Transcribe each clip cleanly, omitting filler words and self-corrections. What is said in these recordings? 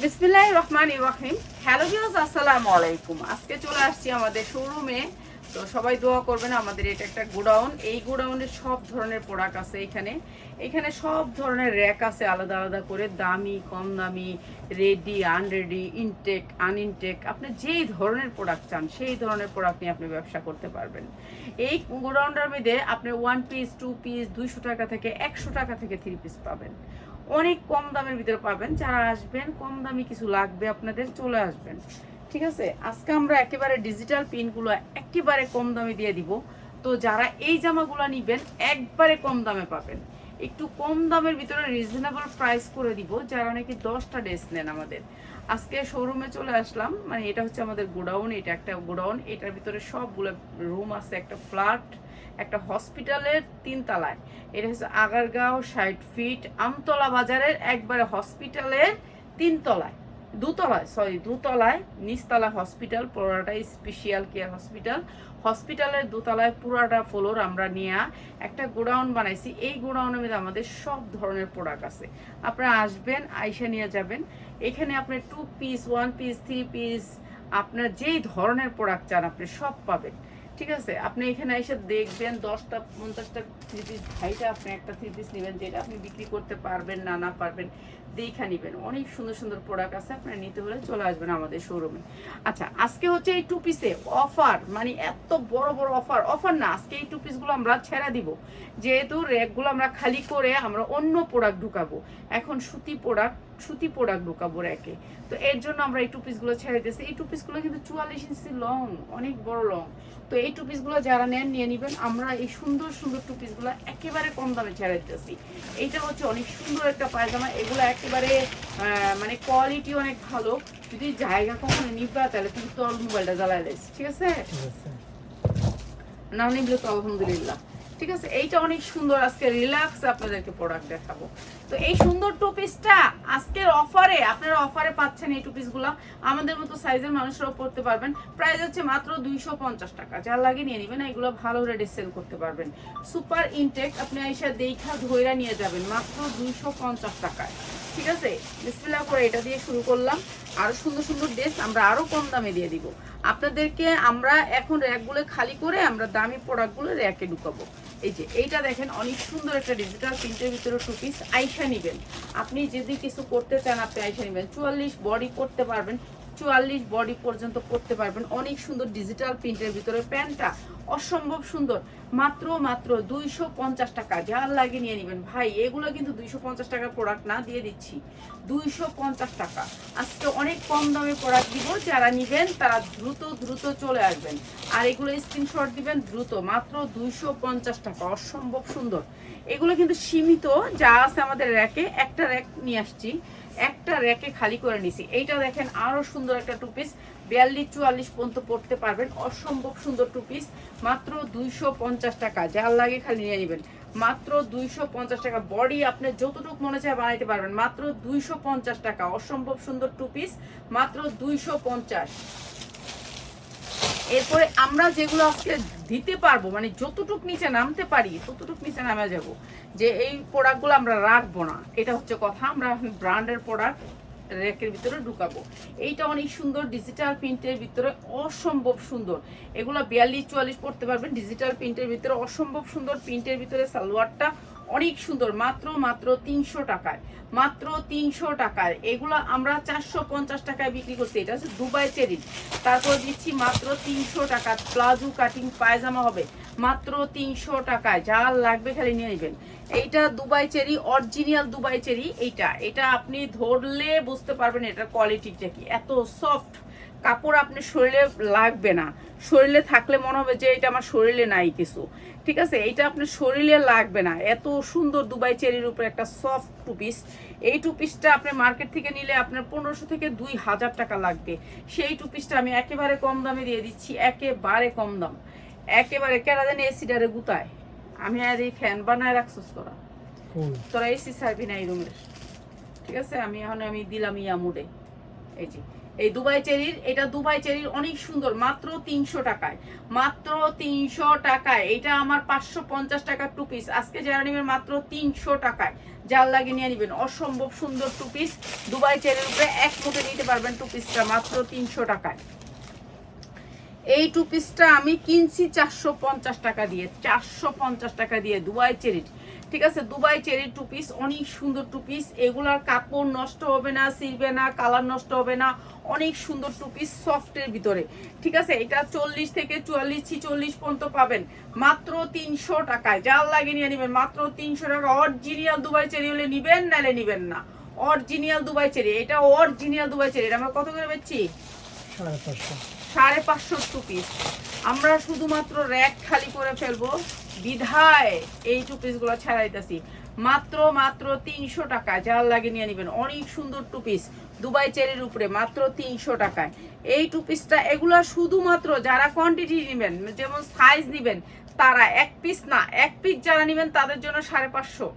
বিসমিল্লাহির রহমানির রহিম। Hello viewers, আসসালামু আলাইকুম। আজকে চলে আসছি আমাদের শোরুমে। তো সবাই দোয়া করবেন। আমাদের এটা একটা গোডাউন। এই গোডাউনে সব ধরনের প্রোডাক্ট আছে। এখানে সব ধরনের র্যাক আছে আলাদা আলাদা করে, দামি, কম দামি, রেডি, আনরেডি, ইনটেক, আনইনটেক। আপনি যেই ধরনের প্রোডাক্ট চান সেই ধরনের প্রোডাক্ট নিয়ে আপনি ব্যবসা করতে পারবেন। এই গোডাউনটার মধ্যে আপনি 1 পিস, 2 পিস, 200 টাকা থেকে 100 টাকা থেকে 3 পিস পাবেন। অনেক কম দামের ভিতরে পাবেন। যারা আসবেন, কম দামি কিছু লাগবে আপনাদের, চলে আসবেন। ঠিক আছে, আজকে আমরা একেবারে ডিজিটাল পিনগুলো একেবারে কম দামে দিয়ে দিব। তো যারা এই জামাগুলো নেবেন একবারে কম দামে পাবেন। একটু কম দামের ভিতরে রিজনেবল প্রাইস করে দিব। যারা নাকি 10টা ড্রেস নেন আমাদের, আজকে শোরুমে চলে আসলাম। মানে এটা হচ্ছে আমাদের গোডাউন। এটা একটা গোডাউন, এটার ভিতরে সবগুলো রুম আছে। একটা ফ্ল্যাট, একটা হসপিটালের 3 তলায়। এটা হচ্ছে আগারগাঁও 60 ফিট আমতলা বাজারের একবারে হসপিটালের 3 তলায়, দোতলায় নিচতলা হসপিটাল, পুরোটাই স্পেশাল কেয়ার হসপিটাল। হসপিটালের দোতলায় পুরোটা ফ্লোর আমরা নিয়ে একটা গোডাউন বানাইছি। এই গোডাউনের মধ্যে আমাদের সব ধরনের প্রোডাক্ট আছে। আপনারা আসবেন, আইসা নিয়ে যাবেন। এখানে আপনি 2 পিস, 1 পিস, 3 পিস, আপনার যেই ধরনের প্রোডাক্ট চান আপনি সব পাবেন। ঠিক আছে, আপনি এখানে এসে দেখবেন 10টা 50টা 3 পিস ভাইটা আপনি একটা 3 পিস নেবেন, যেটা আপনি বিক্রি করতে পারবেন না পারবেন দেখা নেবেন। অনেক সুন্দর সুন্দর প্রোডাক্ট আছে, আপনার নিতে হলে চলে আসবেন আমাদের শোরুমে। আচ্ছা, আজকে হচ্ছে এই 2 পিসে অফার, মানে এত বড় বড় অফার না, আজকে এই 2 পিসগুলো আমরা ছেড়ে দিব। যেহেতু র্যাকগুলো আমরা খালি করে আমরা অন্য প্রোডাক্ট ঢুকাবো। এখন সুতি প্রোডাক্ট ঢুকাবো র্যাকে। তো এর জন্য আমরা এই 2 পিসগুলো ছেড়ে দিয়েছি। এই 2 পিসগুলো কিন্তু 44 ইঞ্চি লং, অনেক বড় লং। তো এই 2 পিসগুলো যারা নেন নিয়ে নেবেন। আমরা এই সুন্দর সুন্দর 2 পিসগুলো একেবারে কম দামে ছেড়ে দিতেছি। এইটা হচ্ছে অনেক সুন্দর একটা পায়জামা। এগুলো একেবারে মানে কোয়ালিটি অনেক ভালো। যদি জায়গা কখনো নিবা তাহলে কিন্তু তোর মোবাইলটা জ্বালায় দিস, ঠিক আছে? না নিবলে তো আলহামদুলিল্লাহ। ঠিক আছে, এইটা অনেক সুন্দর। আজকে রিল্যাক্স আপনাদেরকে প্রোডাক্ট দেখাবো। তো এই সুন্দর 2 পিসটা আজকের অফারে, আপনারা অফারে পাচ্ছেন। এই 2 পিসগুলো আমাদের মতো সাইজের মানুষরাও পড়তে পারবেন। প্রাইস হচ্ছে মাত্র 250 টাকা। যার লাগে নিয়ে নেবেন, এগুলো ভালো রেটে সেল করতে পারবেন। সুপার ইনটেক, আপনি আইসা দেখা ধইরা নিয়ে যাবেন মাত্র 250 টাকায়। ঠিক আছে, বিসমিল্লাহ করে এটা দিয়ে শুরু করলাম। আরো সুন্দর সুন্দর ড্রেস আমরা আরো কম দামে দিয়ে দিব আপনাদেরকে। আমরা এখন র্যাকগুলো খালি করে আমরা দামি প্রোডাক্টগুলো র্যাকে ঢুকাবো। এই যে এইটা দেখেন, অনেক সুন্দর একটা ডিজিটাল প্রিন্টের ভিতরে 2 পিস। আইসা নিবেন, আপনি যদি কিছু করতে চান আপনি আইসা নিবেন। 44 বডি করতে পারবেন, 44 বডি পর্যন্ত করতে পারবেন। অনেক সুন্দর ডিজিটাল প্রিন্টের ভিতরে প্যান্টটা অসম্ভব সুন্দর। মাত্র 250 টাকা। যার লাগে নিয়ে নেবেন ভাই। এগুলো কিন্তু 250 টাকার প্রোডাক্ট না, দিয়ে দিচ্ছি 250 টাকা। আজকে অনেক কম দামে প্রোডাক্ট দিব। যারা নেবেন তারা দ্রুত চলে আসবেন। আর এগুলো স্ক্রিনশট দিবেন দ্রুত। মাত্র 250 টাকা, অসম্ভব সুন্দর। এগুলো কিন্তু সীমিত যা আছে আমাদের র্যাকে। একটা র্যাক নিয়ে আসছি, একটা র্যাকে খালি করে নিছি। এইটা দেখেন, আরো সুন্দর একটা 2 পিস, 42-44 পর্যন্ত পড়তে পারবেন। অসম্ভব সুন্দর 2 পিস, মাত্র 250 টাকা। যার লাগে খালি নিয়ে নেবেন। মাত্র 250 টাকা। বডি আপনি যতটুকু মনে চায় বানাইতে পারবেন। মাত্র 250 টাকা। অসম্ভব সুন্দর 2 পিস, মাত্র 250। এরপরে আমরা যেগুলো আজকে দিতে পারবো, মানে যতটুক নিচে নামতে পারি ততটুক নিচে নামে যাব। যে এই প্রোডাক্টগুলো আমরা রাখবো না, এটা হচ্ছে কথা। আমরা ব্র্যান্ডের প্রোডাক্ট র্যাকের ভিতরে ঢুকাবো। এইটা অনেক সুন্দর ডিজিটাল প্রিন্টের ভিতরে, অসম্ভব সুন্দর। এগুলো 42-44 পড়তে পারবেন। ডিজিটাল প্রিন্টের ভিতরে অসম্ভব সুন্দর। প্রিন্টের ভিতরে সালোয়ারটা অনেক সুন্দর। মাত্র 300 টাকায়, মাত্র 300 টাকায়। এগুলো আমরা 450 টাকায় বিক্রি করছি। এটা হচ্ছে দুবাই চেরি। তারপর দিচ্ছি মাত্র 300 টাকা। প্লাজো কাটিং পায়জামা হবে মাত্র 300 টাকায়। যা লাগবে খালি নিয়ে নেবেন। এইটা Dubai cherry, original Dubai cherry. এটা আপনি ধরলে বুঝতে পারবেন এটার কোয়ালিটিটা কি। এত সফট কাপড়, আপনি শরীরে লাগবে না। শরীরে থাকলে মনে হবে যে এটা আমার শরীরে নাই কিছু। ঠিক আছে, এইটা আপনার শরীরে লাগবে না। এত সুন্দর দুবাই চেরির উপরে একটা সফট 2 পিস। এই 2 পিসটা আপনি মার্কেট থেকে নিলে আপনার 1500 থেকে 2000 টাকা লাগবে। সেই 2 পিসটা আমি একেবারে কম দামে দিয়ে দিচ্ছি, একেবারে কম দাম। একেবারে কেনা জানি এসিডারে গুতায়। আমি আর এই ফ্যান বানায় রাখছিস তোরা এসি সার্ভি নাই রুমের। ঠিক আছে, আমি দিলাম ইয়া মুডে। এই যে এই দুবাই চেরির, এটা দুবাই চেরির অনেক সুন্দর, মাত্র 300 টাকায়, মাত্র 300 টাকায়। এটা আমার 550 টাকার টু পিস, আজকে যারা নেবেন মাত্র 300 টাকায়, যার লাগে নিয়ে নেবেন। অসম্ভব সুন্দর টু পিস, দুবাই চেরির উপরে এক মুঠে নিতে পারবেন টু পিসটা মাত্র 300 টাকায়। এই টু পিসটা আমি কিনছি 450 টাকা দিয়ে, 450 টাকা দিয়ে দুবাই চেরির, ঠিক আছে। দুবাই চেরি টু পিস, অনেক সুন্দর টু পিস, এগুলার কাপড় নষ্ট হবে না, ছিঁড়বে না, কালার নষ্ট হবে না, অনেক সুন্দর টু পিস সফটের ভিতরে, ঠিক আছে। এটা 40 থেকে 44 46 পর্যন্ত পাবেন মাত্র 300 টাকায়, যার লাগে নিয়ে নেবেন মাত্র 300 টাকা। অরিজিনাল দুবাই চেরি হলে নিবেন, নালে নিবেন না। অরিজিনাল দুবাই চেরি, এটা অরিজিনাল দুবাই চেরি। এটা আমরা কত করে বেচছি? 550 টু পিস। আমরা শুধুমাত্র র্যাক খালি করে ফেলবো বিধায় এই টু পিসগুলো ছাড়াইতেছি মাত্র 300 টাকা, যার লাগে নিয়ে নেবেন। অনেক সুন্দর টু পিস দুবাই চেরির উপরে মাত্র 300 টাকায়। এই টু পিসটা, এগুলা শুধুমাত্র যারা কোয়ান্টিটি নেবেন, যেমন সাইজ নেবেন তারা, এক পিস না, এক পিস যারা নেবেন তাদের জন্য 550,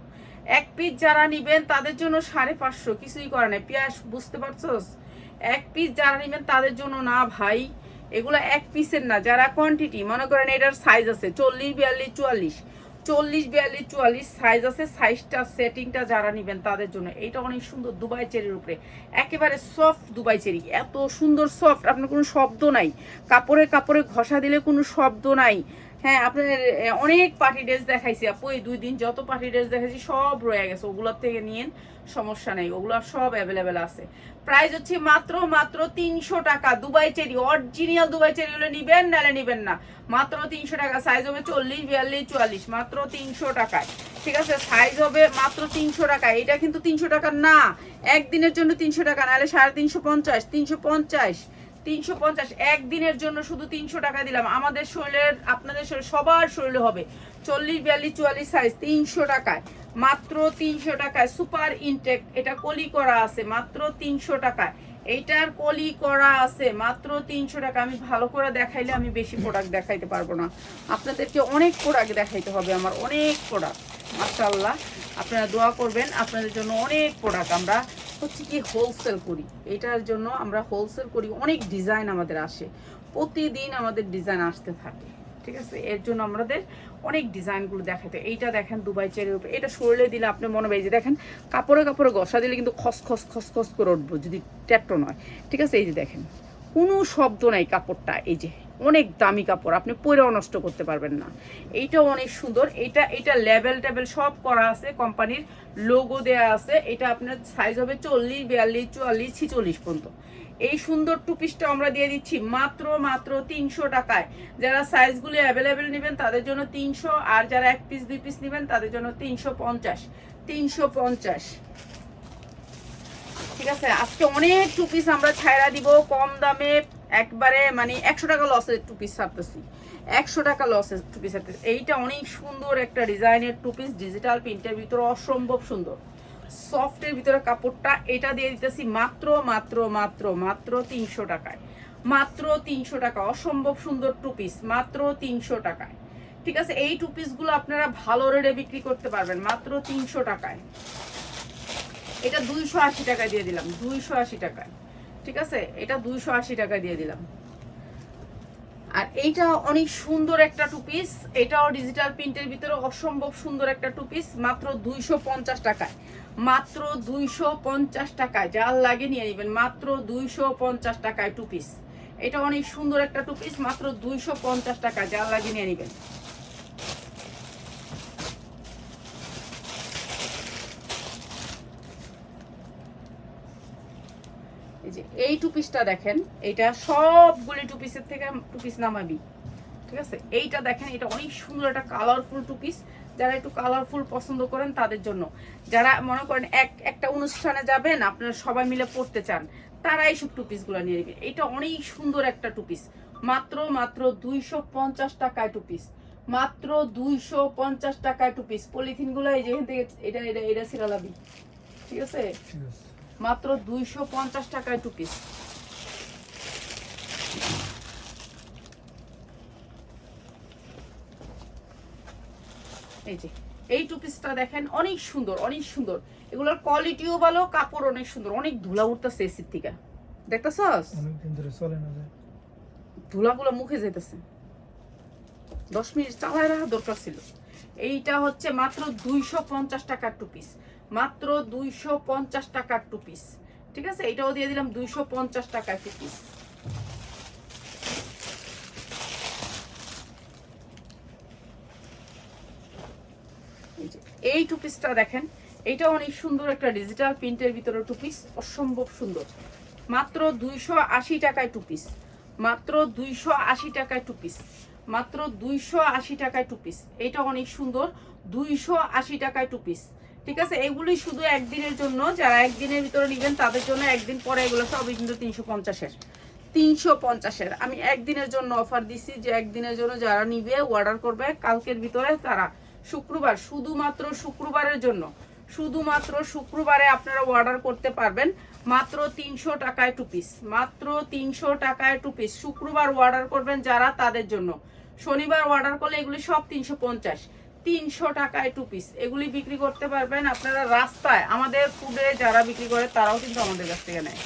এক পিস যারা নেবেন তাদের জন্য 550, কিছুই করে নাই। পিয়াস বুঝতে পারছোস? এক পিস যারা নেবেন তাদের জন্য না ভাই, এগুলো এক পিসের না, যারা কোয়ান্টিটি মনে করেন এটার সাইজ আছে 40 42 44, 40 42 44 সাইজ আছে, সাইজটা সেটিংটা যারা নেবেন তাদের জন্য। এইটা অনেক সুন্দর দুবাই চেরির উপরে, একেবারে সফট দুবাই চেরি, এত সুন্দর সফট, আপনার কোনো শব্দ নাই, কাপড়ে কাপড়ে ঘষা দিলে কোনো শব্দ নাই। হ্যাঁ, আপনার অনেক পার্টি ড্রেস দেখাইছি আপু, এই 2 দিন যত পার্টি ড্রেস দেখাইছি সব রয়ে গেছে, ওগুলোর থেকে নিয়েন, সমস্যা নেই, ওগুলো সব অ্যাভেলেবেল আছে। প্রাইস হচ্ছে মাত্র 300 টাকা। Dubai cherry, original Dubai cherry হলে নিবেন, নালে নিবেন না। মাত্র 300 টাকা, সাইজ হবে 40 42 44, মাত্র 300 টাকায়, ঠিক আছে। সাইজ হবে মাত্র 300 টাকায়। এটা কিন্তু 300 টাকা না, একদিনের জন্য 300 টাকা, নাহলে 350, 350, 350, একদিনের জন্য শুধু 300 টাকা দিলাম। আমাদের শরীরের, আপনাদের শরীর, সবার শরীরে হবে 40 42 44 সাইজ, 300 টাকায়, মাত্র 300 টাকায়। সুপার ইনটেক, এটা কলি করা আছে মাত্র 300 টাকায়, এইটার কলি করা আছে মাত্র 300 টাকা। আমি ভালো করে দেখাইলে আমি বেশি প্রোডাক্ট দেখাইতে পারবো না, আপনাদেরকে অনেক প্রোডাক্ট দেখাইতে হবে, আমার অনেক প্রোডাক্ট। মাশাআল্লাহ, আপনারা দোয়া করবেন, আপনাদের জন্য অনেক প্রোডাক্ট। আমরা হচ্ছে কি হোলসেল করি, এটার জন্য আমরা হোলসেল করি, অনেক ডিজাইন আমাদের আসে, প্রতিদিন আমাদের ডিজাইন আসতে থাকে, ঠিক আছে। এর জন্য আমাদের অনেক ডিজাইনগুলো দেখাতে। এইটা দেখেন দুবাই চেরির উপরে, এটা শরীরে দিলে আপনি মনে হয় যে দেখেন কাপড়ে কাপড়ে ঘষা দিলে কিন্তু খস করে উঠবো যদি ট্যাট্টো নয়, ঠিক আছে। এই যে দেখেন কোনো শব্দ নাই কাপড়টা, এই যে অনেক দামি কাপড়, আপনি পরেও নষ্ট করতে পারবেন না। এইটাও অনেক সুন্দর, এটা লেবেল টেবেল সব করা আছে, কোম্পানির লোগো দেয়া আছে। এটা আপনার সাইজ হবে 40 42 44 46 পর্যন্ত। এই সুন্দর টু পিসটা আমরা দিয়ে দিচ্ছি মাত্র 300 টাকায়। যারা সাইজগুলি অ্যাভেলেবেল নেবেন তাদের জন্য 300, আর যারা এক পিস 2 পিস নেবেন তাদের জন্য 350, 350, ঠিক আছে। আজকে অনেক টু পিস আমরা ছাইরা দিব কম দামে, একবারে মানে 100 টাকা লসের টু পিস ছাড়তেছি, 100 টাকা লসের টু পিস ছাড়তেছি। এইটা অনেক সুন্দর একটা ডিজাইনের টু পিস, ডিজিটাল প্রিন্টের ভিতরে, অসম্ভব সুন্দর সফটের ভিতরে কাপড়টা। এটা দিয়ে দিতেছি মাত্র 300 টাকায়, মাত্র 300 টাকা। অসম্ভব সুন্দর টু পিস মাত্র 300 টাকায়, ঠিক আছে। এই টু পিসগুলো আপনারা ভালো রেটে বিক্রি করতে পারবেন মাত্র 300 টাকায়। এটা 280 টাকা দিয়ে দিলাম, 280 টাকায়, ঠিক আছে। এটা 280 টাকা দিয়ে দিলাম। আর এইটা অনেক সুন্দর একটা টু পিস, এটাও ডিজিটাল প্রিন্টের ভিতরে অসম্ভব সুন্দর একটা টু পিস, মাত্র 250 টাকায়, মাত্র 250 টাকায়, যার লাগে নিয়ে নেবেন, মাত্র 250 টাকায় টু পিস। এটা অনেক সুন্দর একটা টু পিস, মাত্র 250 টাকা, যার লাগে নিয়ে নেবেন। এই টু পিসটা দেখেন, এটা সবগুলি টু পিসের থেকে টু পিস নামাবি, ঠিক আছে। এইটা দেখেন, এটা অনেক সুন্দর একটা কালারফুল টু পিস, যারা একটু কালারফুল পছন্দ করেন তাদের জন্য, যারা মনে করেন একটা অনুষ্ঠানে যাবেন আপনারা সবাই মিলে পড়তে চান, তারা এইসব টু পিসগুলো নিয়ে নেবেন। এটা অনেক সুন্দর একটা টু পিস, মাত্র 250 টাকায় টু পিস, মাত্র 250 টাকায় টু পিস। পলিথিনগুলো এই যেখান থেকে এটা সিরালাবি, ঠিক আছে, মাত্র 250 টাকায় টু পিস। এই যে এই টু পিসটা দেখেন, অনেক সুন্দর, অনেক সুন্দর, এগুলোর কোয়ালিটিও ভালো, কাপড় অনেক সুন্দর, অনেক ধুলা উঠতেছে এসির থেকে, দেখতেছস অনেকদিন ধরে চলে না যায়। ধুলাগুলো মুখে যেতেছে, 10 মিনিট চালায় রাখা দরকার ছিল। এইটা হচ্ছে মাত্র 250 টাকার টু পিস, মাত্র 250 টাকার টু পিস। ঠিক আছে, এটাও দিয়ে দিলাম 250 টাকার টু পিস। এই টু পিসটা দেখেন, এইটা অনেক সুন্দর একটা ডিজিটাল প্রিন্টের ভিতরে টু পিস, অসম্ভব সুন্দর। মাত্র 280 টাকায় টু পিস, মাত্র 280 টাকায় টু পিস, মাত্র 280 টাকায় টু পিস। এটা অনেক সুন্দর, 280 টাকায় টু পিস। ঠিক আছে, এগুলি শুধু একদিনের জন্য, যারা একদিনের ভিতরে নেবেন তাদের জন্য। একদিন পরে এগুলো সবই কিন্তু 350-এর, 350-এর। আমি একদিনের জন্য অফার দিছি, যে একদিনের জন্য যারা নিবে অর্ডার করবে কালকের ভিতরে, তারা শুক্রবার, শুধুমাত্র শুক্রবারের জন্য, শুধুমাত্র শুক্রবারে আপনারা অর্ডার করতে পারবেন মাত্র 300 টাকায় টু পিস, মাত্র 300 টাকায় টু পিস। শুক্রবার অর্ডার করবেন যারা, তাদের জন্য। শনিবার অর্ডার করলে এগুলি সব 350, 300 টাকায় টু পিস। এগুলি বিক্রি করতে পারবেন আপনারা রাস্তায়, আমাদের ফুডে যারা বিক্রি করে তারাও কিন্তু আমাদের কাছ থেকে নেয়।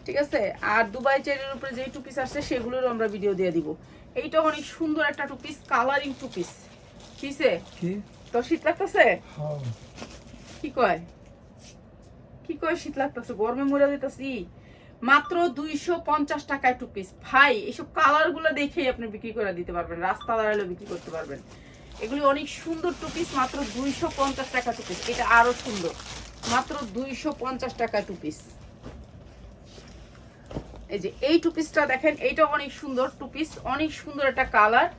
ঠিক আছে, আর দুবাই চেরির উপরে যে টু পিস আসছে সেগুলোর আমরা ভিডিও দিয়ে দিব। এইটা অনেক সুন্দর একটা two piece, colouring two piece. কিসে কি তো শীত লাগতেছে? হ্যাঁ কি কয়, কি কয় শীত লাগতেছে, গরমে মরে যেতেছি। মাত্র 250 টাকায় টু পিস। ভাই এইসব কালার গুলো দেখেই আপনি বিক্রি করে দিতে পারবেন, রাস্তা দাঁড়ালেও বিক্রি করতে পারবেন। এগুলি অনেক সুন্দর টু পিস, মাত্র 250 টাকা টু পিস। এটা আরো সুন্দর, মাত্র 250 টাকা টু পিস। এই যে এই টু পিসটা দেখেন, এইটা অনেক সুন্দর টু পিস, অনেক সুন্দর একটা কালার,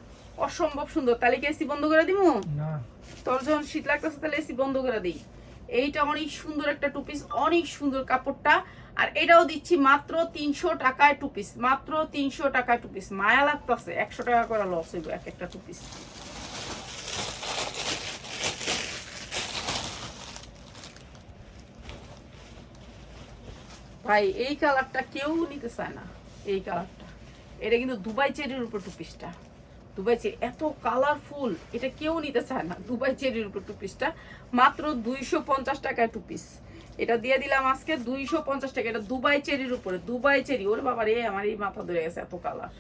অসম্ভব সুন্দর। তাহলে কি এসি বন্ধ করে দিব? না, তোর যখন শীত লাগতেছে তাহলে এসি বন্ধ করে দিই। এইটা অনেক সুন্দর একটা টু পিস, অনেক সুন্দর কাপড়টা। আর এটাও দিচ্ছি মাত্র 300 টাকায় টু পিস, মাত্র 300 টাকায় টু পিস। মায়া লাগতেছে, 100 টাকা করে লস হইব এক একটা টু পিস। ভাই এই কালারটা কেউ নিতে চায় না, এই কালারটা। এটা কিন্তু দুবাই চেরির উপর টু পিসটা, দুবাই চেরি এত কালারফুল, এটা কেউ নিতে চায় না। দুবাই চেরির উপর টু পিসটা মাত্র 250 টাকায় টু পিস। এটা দিয়ে দিলাম আজকে 250 টাকা। এটা দুবাই চেরির উপরে, দুবাই চেরি। ওরে বাবা রে, আমার এই মাথা ধরে গেছে, এত কালার।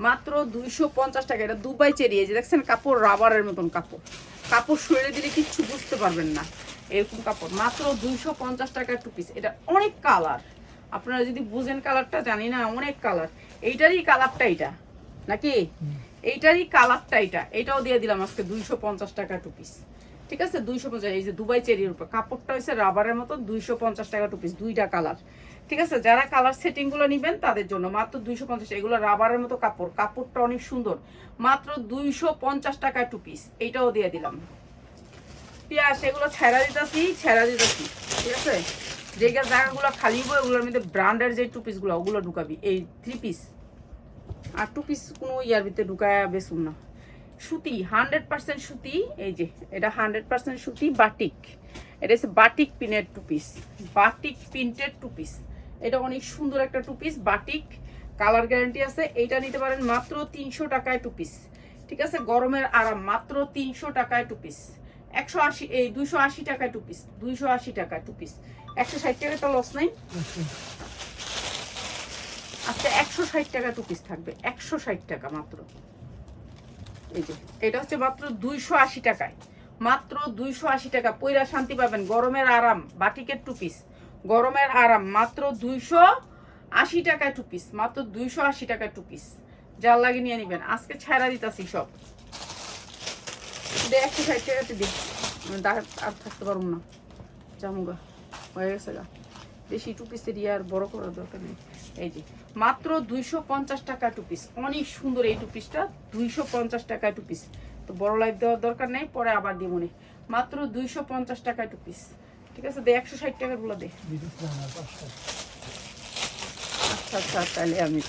মাত্র 250 টাকা। এটা দুবাই চেরি। এই যে দেখছেন কাপড়, রাবারের মতন কাপড়, কাপড় সরে দিলে কিচ্ছু বুঝতে পারবেন না, এরকম কাপড়। মাত্র 250 টাকার টু পিস। এটা অনেক কালার, আপনারা যদি বুঝেন কালারটা, জানি না, অনেক কালার। এইটারই কালারটা এটা নাকি, এইটারই কালারটা এটা। এটাও দিয়ে দিলাম আজকে 250 টাকা টু পিস। ঠিক আছে, 250। এই যে দুবাই চেরির উপর কাপড়টা হয়েছে রাবারের মতো, 250 টাকা টু পিস, দুইটা কালার। ঠিক আছে, যারা কালার সেটিং গুলো নিবেন তাদের জন্য মাত্র 250। এগুলো রাবারের মতো কাপড়, কাপড়টা অনেক সুন্দর। মাত্র 250 টাকা টু পিস। এইটাও দিয়ে দিলাম। পিয়াস এগুলো ছেড়া দিতেছি, ছেড়া দিতেছি। ঠিক আছে, যে জায়গাগুলো খালি হইব ওগুলোর মধ্যে ব্র্যান্ডের যে টু পিস গুলো ওগুলো ঢুকাবি। এই 3 পিস আর টু পিস কোনো ইয়ার ভিতরে ঢুকায় বেসুন না। সুতি, 100% সুতি। এই যে এটা 100% সুতি, বাটিক। এটা হচ্ছে batik printed two piece, batik printed two piece. এটা অনেক সুন্দর একটা two piece, batik, colour guarantee আছে। এইটা নিতে পারেন মাত্র 300 টাকায় টু পিস। ঠিক আছে, গরমের আরাম, মাত্র 300 টাকায় টু পিস। 180, এই 280 টাকায় টু পিস, 280 টাকায় টু পিস। 160 টাকা তো লস নাই আজকে। 160 টাকা টু পিস থাকবে, 160 টাকা মাত্র। এই যে এটা হচ্ছে মাত্র 280 টাকায়, মাত্র 280 টাকা। পয়রা শান্তি পাবেন, গরমের আরাম, বাটিকের টু পিস, গরমের আরাম, মাত্র 280 টাকায় টু পিস, মাত্র 280 টাকায় টু পিস। যার লাগে নিয়ে নেবেন, আজকে ছাড়া দিতেছি সব। 160 টাকাতে দিই, আর থাকতে পারবো না, জামুগা হয়ে গেছে গা। বেশি টু পিসের আর বড় করার দরকার নেই। এই যে মাত্র 250 টাকা টু পিস, অনেক সুন্দর এই টু পিসটা, 250 টাকা টু পিস। তো বড় লাইভ দেওয়ার দরকার নেই, পরে আবার দিব মনে। মাত্র 250 টাকা টু পিস। ঠিক আছে, দে 160 টাকার গুলো দে। আচ্ছা আচ্ছা, তাহলে আমি